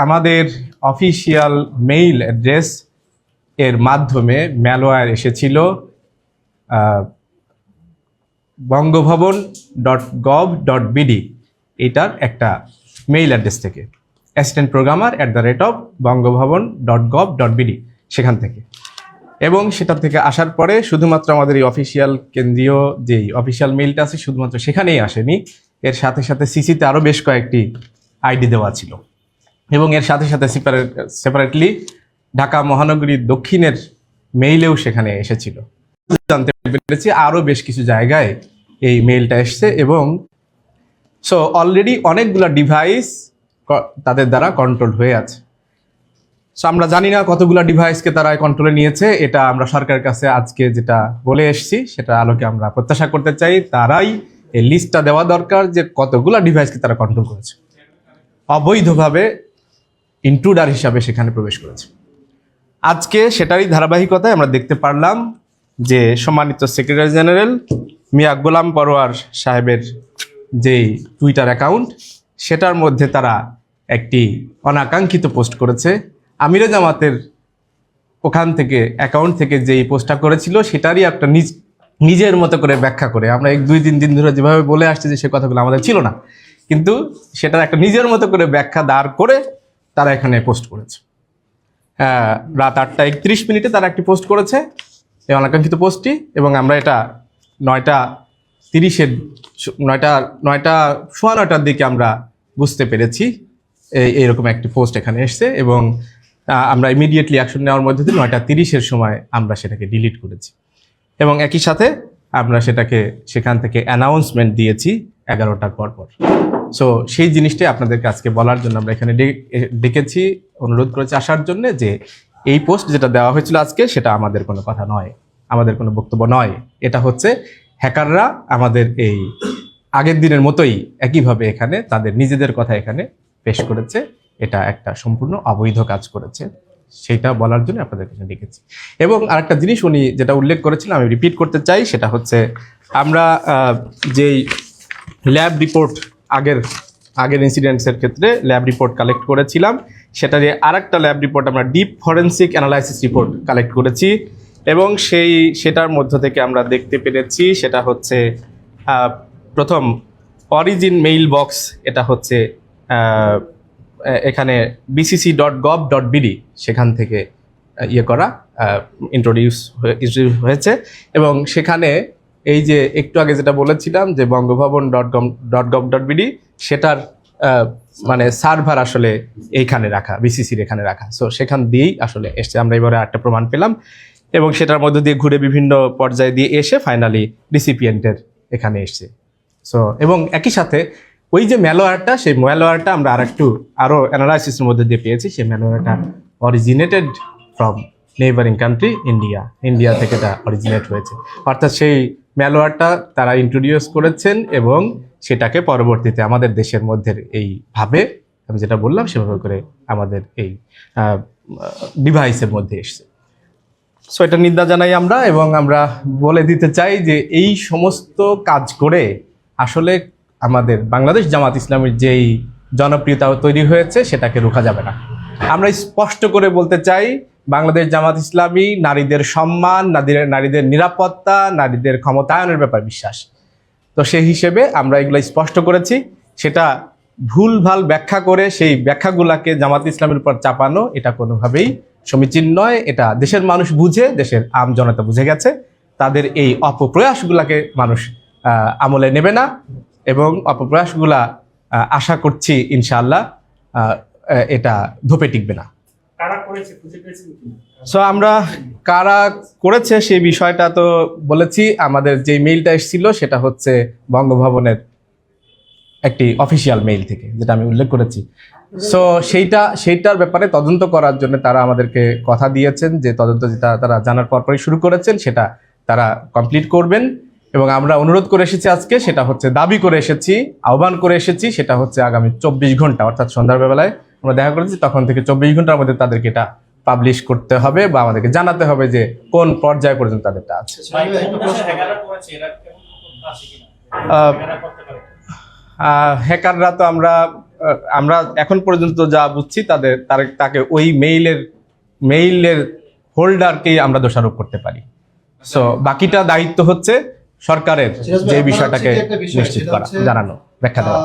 আমাদের official mail address এর মাধ্যমে ম্যালওয়্যার এসেছিল bangabhavan.gov.bd এটার একটা মেইল অ্যাড্রেস থেকে assistantprogrammer@bangabhavan.gov.bd সেখান থেকে, এবং সেটা থেকে আসার পরে শুধুমাত্র আমাদের এই অফিসিয়াল কেন্দ্রীয় যেই অফিসিয়াল মেইলটা আছে শুধুমাত্র সেখানেই আসেনি, এর সাথে সাথে সিসিতে আরও বেশ কয়েকটি আইডি দেওয়া ছিল, এবং এর সাথে সাথে সেপারেটলি ঢাকা মহানগরীর দক্ষিণের মেইলেও সেখানে এসেছিল। জানতে পেরেছি আরও বেশ কিছু জায়গায় এই মেইলটা এসছে, এবং সো অলরেডি অনেকগুলো ডিভাইস তাদের দ্বারা কন্ট্রোল হয়ে আছে। সো আমরা জানি না কতগুলো ডিভাইসকে তারা কন্ট্রোলে নিয়েছে, এটা আমরা সরকারের কাছে আজকে যেটা বলে এসেছি সেটা আলোকে আমরা প্রত্যাশা করতে চাই তারাই এই লিস্টটা দেওয়া দরকার যে কতগুলো ডিভাইসকে তারা কন্ট্রোল করেছে, অবৈধভাবে ইন্ট্রুডার হিসাবে সেখানে প্রবেশ করেছে। আজকে সেটারই ধারাবাহিকতায় আমরা দেখতে পারলাম যে সম্মানিত সেক্রেটারি জেনারেল মিয়া গোলাম পরোয়ার সাহেবের যেই টুইটার অ্যাকাউন্ট সেটার মধ্যে তারা একটি অনাকাঙ্ক্ষিত পোস্ট করেছে। আমিরে জামাতের ওখান থেকে অ্যাকাউন্ট থেকে যেই পোস্টটা করেছিল সেটারই একটা নিজের মতো করে ব্যাখ্যা করে, আমরা 1-2-3 দিন ধরে যেভাবে বলে আসছি যে সে কথাগুলো আমাদের ছিল না, কিন্তু সেটার একটা নিজের মতো করে ব্যাখ্যা দাঁড় করে তারা এখানে পোস্ট করেছে। রাত 8:31 তারা একটি পোস্ট করেছে এই অনাকাঙ্ক্ষিত পোস্টটি, এবং আমরা এটা 9:30-9:15 দিকে আমরা বুঝতে পেরেছি এইরকম একটি পোস্ট এখানে এসছে, এবং আমরা ইমিডিয়েটলি অ্যাকশন নেওয়ার মধ্যে দিয়ে 9:30 সময় আমরা সেটাকে ডিলিট করেছি, এবং একই সাথে আমরা সেটাকে সেখান থেকে অ্যানাউন্সমেন্ট দিয়েছি 11টার পর। সো সেই জিনিসটাই আপনাদেরকে আজকে বলার জন্য আমরা এখানে ডেকেছি, অনুরোধ করেছি আসার জন্য, যে এই পোস্ট যেটা দেওয়া হয়েছিল আজকে সেটা আমাদের কোনো কথা নয়, আমাদের কোনো বক্তব্য নয়, এটা হচ্ছে হ্যাকাররা আমাদের এই আগের দিনের মতোই একইভাবে এখানে তাদের নিজেদের কথা এখানে পেশ করেছে, এটা একটা সম্পূর্ণ অবৈধ কাজ করেছে, সেইটা বলার জন্য আপনাদের কাছে ডেকেছি। এবং আরেকটা জিনিস উনি যেটা উল্লেখ করেছিলেন আমি রিপিট করতে চাই, সেটা হচ্ছে আমরা যেই ল্যাব রিপোর্ট আগের ইনসিডেন্টসের ক্ষেত্রে ল্যাব রিপোর্ট কালেক্ট করেছিলাম, সেটারে আরেকটা ল্যাব রিপোর্ট আমরা deep forensic analysis report collect করেছি, এবং সেটার মধ্য থেকে আমরা দেখতে পেরেছি সেটা হচ্ছে প্রথম অরিজিন মেইল বক্স, এটা হচ্ছে এখানে bcc.gov.bd সেখান থেকে করা ইন্ট্রোডিউস হয়েছে, এবং সেখানে এই যে একটু আগে যেটা বলেছিলাম যে bangabhavan.gov.bd সেটার মানে সার্ভার আসলে এইখানে রাখা, বিসিসির এখানে রাখা, সো সেখান দিয়েই আসলে এসছে। আমরা এবারে একটা প্রমাণ পেলাম, এবং সেটার মধ্যে দিয়ে ঘুরে বিভিন্ন পর্যায়ে দিয়ে এসে ফাইনালি রিসিপিয়েন্টের এখানে এসছে। সো এবং একই সাথে ওই যে ম্যালওয়্যারটা, সেই ম্যালওয়্যারটা আমরা আরও অ্যানালাইসিসের মধ্যে দিয়ে পেয়েছি, সেই ম্যালওয়্যারটা originated from neighbouring country India থেকে এটা অরিজিনেট হয়েছে, অর্থাৎ সেই ম্যালওয়্যারটা তারা ইন্ট্রোডিউস করেছেন, এবং সেটাকে পরবর্তীতে আমাদের দেশের মধ্যে এইভাবে আমি যেটা বললাম সেভাবে করে আমাদের এই ডিভাইসের মধ্যে এসছে। সো এটা নিন্দা জানাই আমরা, এবং আমরা বলে দিতে চাই যে এই সমস্ত কাজ করে আসলে আমাদের বাংলাদেশ জামাত ইসলামের যেই জনপ্রিয়তা তৈরি হয়েছে সেটাকে রোকা যাবে না। আমরা স্পষ্ট করে বলতে চাই বাংলাদেশ জামাত ইসলামী নারীদের সম্মান, নারীদের নিরাপত্তা, নারীদের ক্ষমতায়নের ব্যাপারে বিশ্বাস। তো সেই হিসেবে আমরা এগুলো স্পষ্ট করেছি, সেটা ভুলভাল ব্যাখ্যা করে সেই ব্যাখ্যাগুলোকে জামাত ইসলামের উপর চাপানো এটা কোনোভাবেই সমীচীন নয়। এটা দেশের মানুষ বুঝে, দেশের আম জনতা বুঝে গেছে, তাদের এই অপপ্রয়াসগুলোকে মানুষ আমলে নেবে না, এবং অপপ্রয়াসগুলা আশা করছি ইনশাআল্লাহ এটা ধোপে টিকবে না। সো আমরা কারা করেছে সেই বিষয়টা তো বলেছি, আমাদের যে মেইলটা এসেছিল সেটা হচ্ছে বঙ্গভবনের একটি অফিসিয়াল মেইল থেকে, যেটা আমি উল্লেখ করেছি। সো সেইটার ব্যাপারে তদন্ত করার জন্য তারা আমাদেরকে কথা দিয়েছেন যে তদন্ত যেটা তারা জানার পরপরই শুরু করেছেন সেটা তারা কমপ্লিট করবেন, এবং আমরা অনুরোধ করে এসেছি আজকে, সেটা হচ্ছে দাবি করে এসেছি, আহ্বান করে এসেছি, সেটা হচ্ছে আগামী 24 ঘন্টা অর্থাৎ সন্ধ্যাবেলায় আমরা দেখা করেছি, তখন থেকে 24 ঘন্টার মধ্যে তাদেরকে এটা পাবলিশ করতে হবে বা আমাদেরকে জানাতে হবে যে কোন পর্যায় পর্যন্ত তাদেরটা আছে। হ্যাকাররা তো আমরা আমরা এখন পর্যন্ত যা বুঝছি তাকে ওই মেইলের হোল্ডারকেই আমরা দোষারোপ করতে পারি। সো বাকিটা দায়িত্ব হচ্ছে সরকারের, যে বিষয়টাকে নিশ্চিত করা, জানানো, ব্যাখ্যা দেওয়া।